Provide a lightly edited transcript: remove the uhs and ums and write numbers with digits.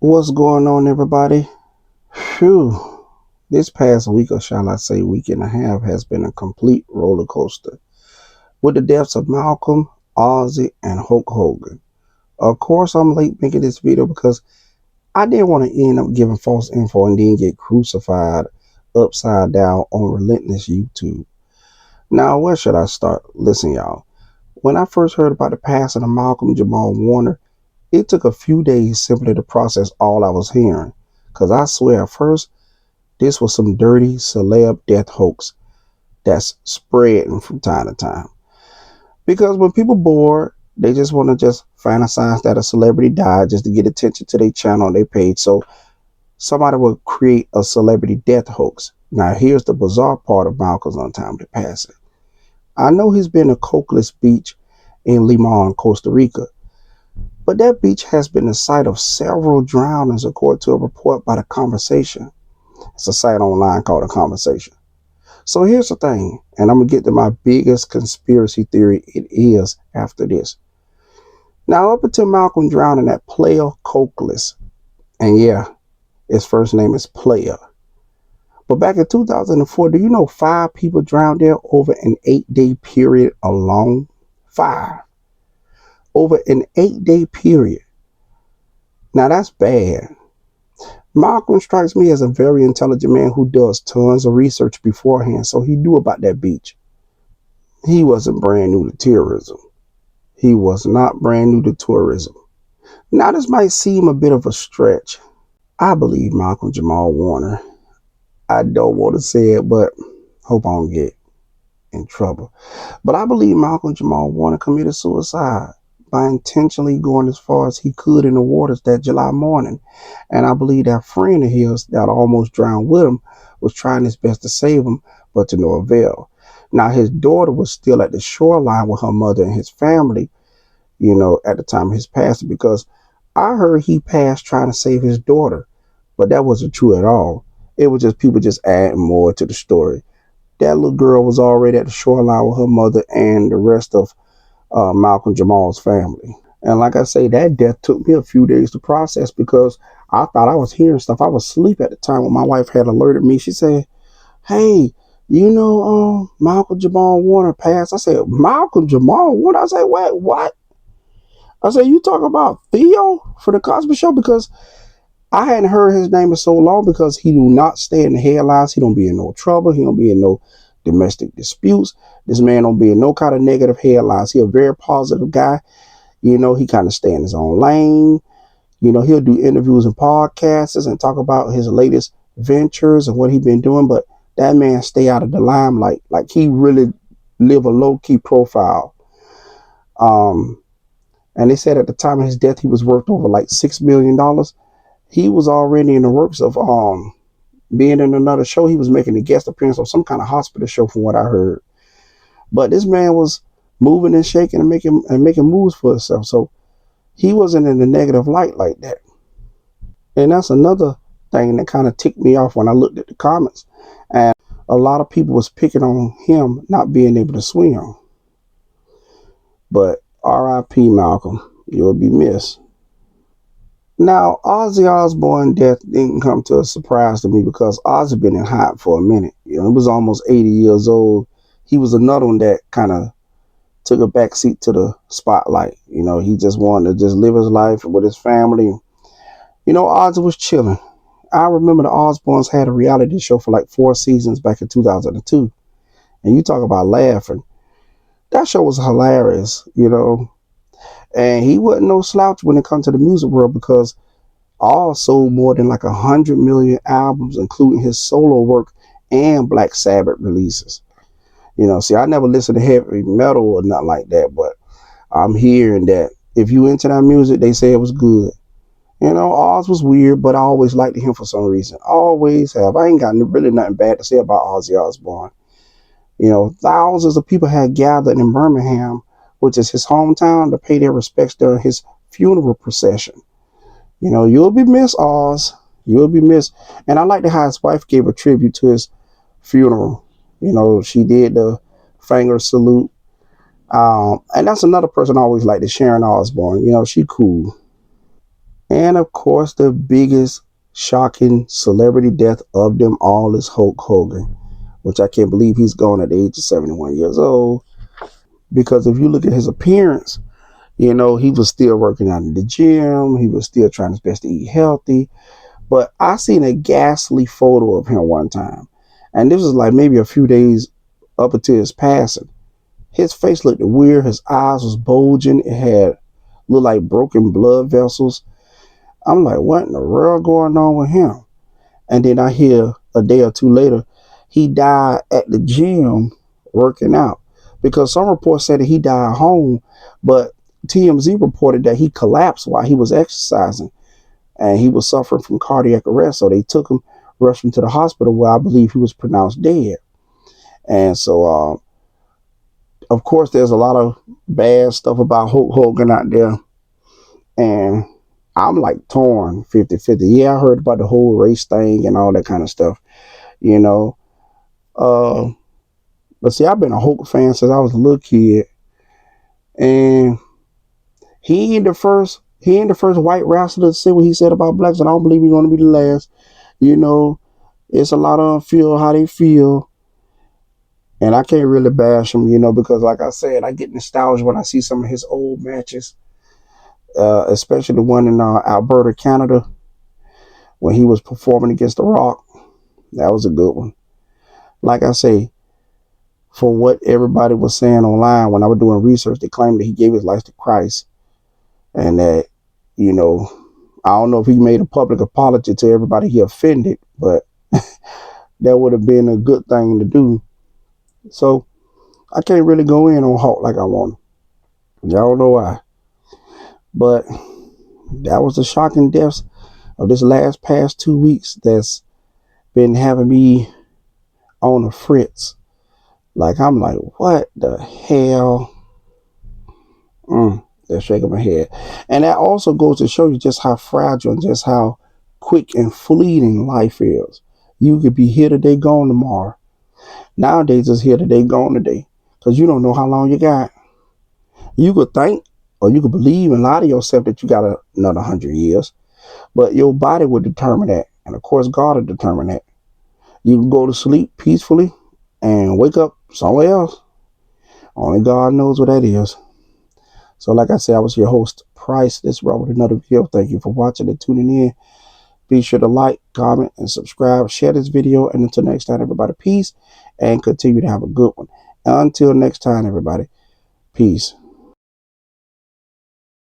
What's going on, everybody? Phew. This past week, or shall I say week and a half, has been a complete roller coaster with the deaths of Malcolm, Ozzy, and Hulk Hogan. Of course, I'm late making this video because I didn't want to end up giving false info and then get crucified upside down on relentless YouTube. Now, where should I start? Listen, y'all. When I first heard about the passing of Malcolm Jamal Warner, it took a few days simply to process all I was hearing. Because I swear, at first, this was some dirty celeb death hoax that's spreading from time to time. Because when people bored, they just want to just fantasize that a celebrity died just to get attention to their channel and their page. So somebody will create a celebrity death hoax. Now here's the bizarre part of Malcolm's untimely passing. I know he's been to Coqueless Beach in Limon, Costa Rica, but that beach has been the site of several drownings according to a report by The Conversation. It's a site online called The Conversation. So here's the thing, and I'm going to get to my biggest conspiracy theory it is after this. Now, up until Malcolm drowned in that Playa Coqueless, and yeah, his first name is Playa. But back in 2004, do you know 5 people drowned there over an 8-day period alone? 5. Over an 8-day period. Now, that's bad. Malcolm strikes me as a very intelligent man who does tons of research beforehand, so he knew about that beach. He wasn't brand new to terrorism. He was not brand new to tourism. Now, this might seem a bit of a stretch. I believe Malcolm Jamal Warner. I don't want to say it, but hope I don't get in trouble. But I believe Malcolm Jamal Warner committed suicide by intentionally going as far as he could in the waters that July morning. And I believe that friend of his that almost drowned with him was trying his best to save him, but to no avail. Now, his daughter was still at the shoreline with her mother and his family, at the time of his passing, because I heard he passed trying to save his daughter, but that wasn't true at all. It was just people just adding more to the story. That little girl was already at the shoreline with her mother and the rest of Malcolm Jamal's family. And like I say, that death took me a few days to process because I thought I was hearing stuff. I was asleep at the time when my wife had alerted me. She said, "Hey, Malcolm Jamal Warner passed." I said, "Malcolm Jamal Warner?" I said, "Wait, what?" I said, "You talking about Theo for the Cosby Show?" Because I hadn't heard his name in so long because he do not stay in the headlines. He don't be in no trouble. He don't be in no domestic disputes. This man don't be in no kind of negative headlines. He a very positive guy. He kind of stay in his own lane. He'll do interviews and podcasts and talk about his latest ventures and what he been doing. But that man stay out of the limelight. Like he really live a low key profile. Um, and they said at the time of his death, he was worth over like $6 million. He was already in the works of being in another show. He was making a guest appearance on some kind of hospital show, from what I heard. But this man was moving and shaking and making moves for himself. So he wasn't in the negative light like that. And that's another thing that kind of ticked me off when I looked at the comments. And a lot of people was picking on him not being able to swim. But R.I.P. Malcolm, you'll be missed. Now, Ozzy Osbourne death didn't come to a surprise to me because Ozzy been in hot for a minute. He was almost 80 years old. He was another one that kind of took a back seat to the spotlight. He just wanted to just live his life with his family. Ozzy was chilling. I remember the Osbournes had a reality show for like 4 seasons back in 2002. And you talk about laughing. That show was hilarious. And he wasn't no slouch when it comes to the music world because all sold more than like 100 million albums, including his solo work and Black Sabbath releases. See, I never listened to heavy metal or nothing like that, but I'm hearing that if you into that music, they say it was good. Oz was weird, but I always liked him for some reason. Always have. I ain't got really nothing bad to say about Ozzy Osbourne. Thousands of people had gathered in Birmingham, which is his hometown, to pay their respects during his funeral procession. You'll be missed, Oz. You'll be missed. And I like how his wife gave a tribute to his funeral. She did the finger salute. And that's another person I always liked, Sharon Osbourne. She cool. And of course, the biggest shocking celebrity death of them all is Hulk Hogan, which I can't believe he's gone at the age of 71 years old. Because if you look at his appearance, he was still working out in the gym. He was still trying his best to eat healthy. But I seen a ghastly photo of him one time. And this was like maybe a few days up until his passing. His face looked weird. His eyes was bulging. It had looked like broken blood vessels. I'm like, what in the world going on with him? And then I hear a day or two later, he died at the gym working out. Because some reports said that he died home, but TMZ reported that he collapsed while he was exercising and he was suffering from cardiac arrest. So they took him, rushed him to the hospital where I believe he was pronounced dead. And so, of course, there's a lot of bad stuff about Hulk Hogan out there. And I'm like torn 50-50. Yeah, I heard about the whole race thing and all that kind of stuff, you know. Uh, but see, I've been a Hulk fan since I was a little kid. And he ain't the first white wrestler to say what he said about blacks, and I don't believe he's gonna be the last. You know, it's a lot of them feel how they feel. And I can't really bash him, because like I said, I get nostalgia when I see some of his old matches, especially the one in Alberta, Canada, when he was performing against The Rock. That was a good one. Like I say, for what everybody was saying online when I was doing research, they claimed that he gave his life to Christ, and that, you know, I don't know if he made a public apology to everybody he offended, but that would have been a good thing to do. So I can't really go in on Hulk like I want. I don't know why, but that was the shocking deaths of this last past 2 weeks that's been having me on the fritz. Like, I'm like, what the hell? They're shaking my head. And that also goes to show you just how fragile and just how quick and fleeting life is. You could be here today, gone tomorrow. Nowadays, it's here today, gone today. Because you don't know how long you got. You could think or you could believe and lie to yourself that you got another 100 years. But your body would determine that. And of course, God will determine that. You can go to sleep peacefully and wake up somewhere else. Only God knows what that is. So like I said, I was your host, Price. This brought with another video. Thank you for watching and tuning in. Be sure to like, comment, and subscribe. Share this video. And until next time, everybody, peace. And continue to have a good one. Until next time, everybody, peace.